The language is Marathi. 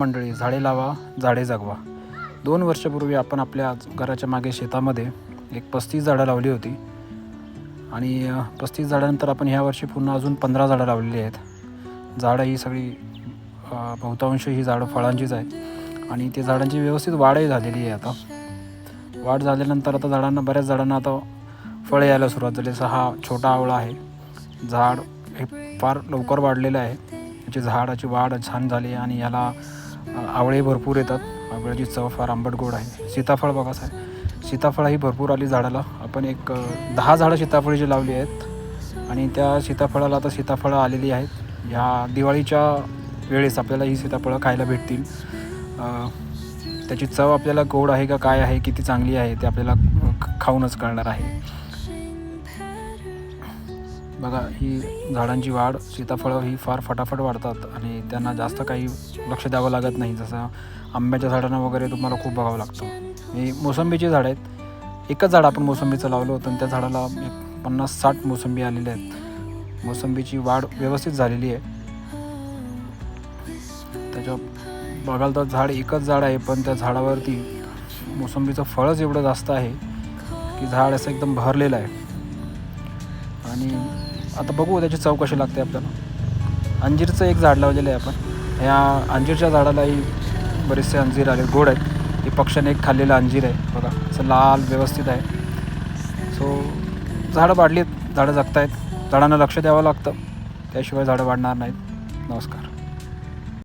मंडळी, झाडे लावा झाडे जगवा. 2 वर्षापूर्वी आपण आपल्या घराच्या मागे शेतामध्ये एक 35 झाडं लावली होती आणि 35 झाडानंतर आपण ह्या वर्षी पुन्हा अजून 15 झाडं लावलेली आहेत. झाडं ही सगळी बहुतांश ही झाडं फळांचीच आहेत आणि ते झाडांची व्यवस्थित वाढही झालेली आहे. आता वाढ झाल्यानंतर आता बऱ्याच झाडांना आता फळं यायला सुरुवात झाली. जसं हा छोटा आवळा आहे, झाड हे फार लवकर वाढलेलं आहे. याची झाडाची वाढ छान झाली आणि याला आवळे भरपूर येतात. आवळ्याची चव फार आंबट गोड आहे. सीताफळ बघा साहेब, सीताफळही भरपूर आली झाडाला. आपण एक 10 झाडं सीताफळीची लावली आहेत आणि त्या सीताफळाला आता सीताफळं आलेली आहेत. ह्या दिवाळीच्या वेळेस आपल्याला ही सीताफळं खायला भेटतील. त्याची चव आपल्याला गोड आहे का काय आहे, किती चांगली आहे ते आपल्याला खाऊनच कळणार आहे. बघा, ही झाडांची वाढ, सीताफळं ही फार फटाफट वाढतात आणि त्यांना जास्त काही लक्ष द्यावं लागत नाही. जसं आंब्याच्या झाडांना वगैरे तुम्हाला खूप बघावं लागतं. ही मोसंबीची झाडं आहेत. एकच झाड आपण मोसंबीचं लावलं होतं आणि त्या झाडाला 50-60 मोसंबी आलेल्या आहेत. मोसंबीची वाढ व्यवस्थित झालेली आहे. त्याच्या बघाल तर झाड एकच झाड आहे, पण त्या झाडावरती मोसंबीचं फळच एवढं जास्त आहे की झाड असं एकदम भरलेलं आहे. आणि आता बघू त्याची चव कशी लागते आपल्याला. अंजीरचं एक झाड लावलेलं आहे आपण. ह्या अंजीरच्या झाडालाही बरेचसे अंजीर आले, गोड आहेत. हे पक्ष्याने एक खाल्लेलं अंजीर आहे बघा, असं लाल व्यवस्थित आहे. सो झाडं वाढली आहेत, झाडं जगत आहेत. झाडांना लक्ष द्यावं लागतं, त्याशिवाय झाडं वाढणार नाहीत. नमस्कार.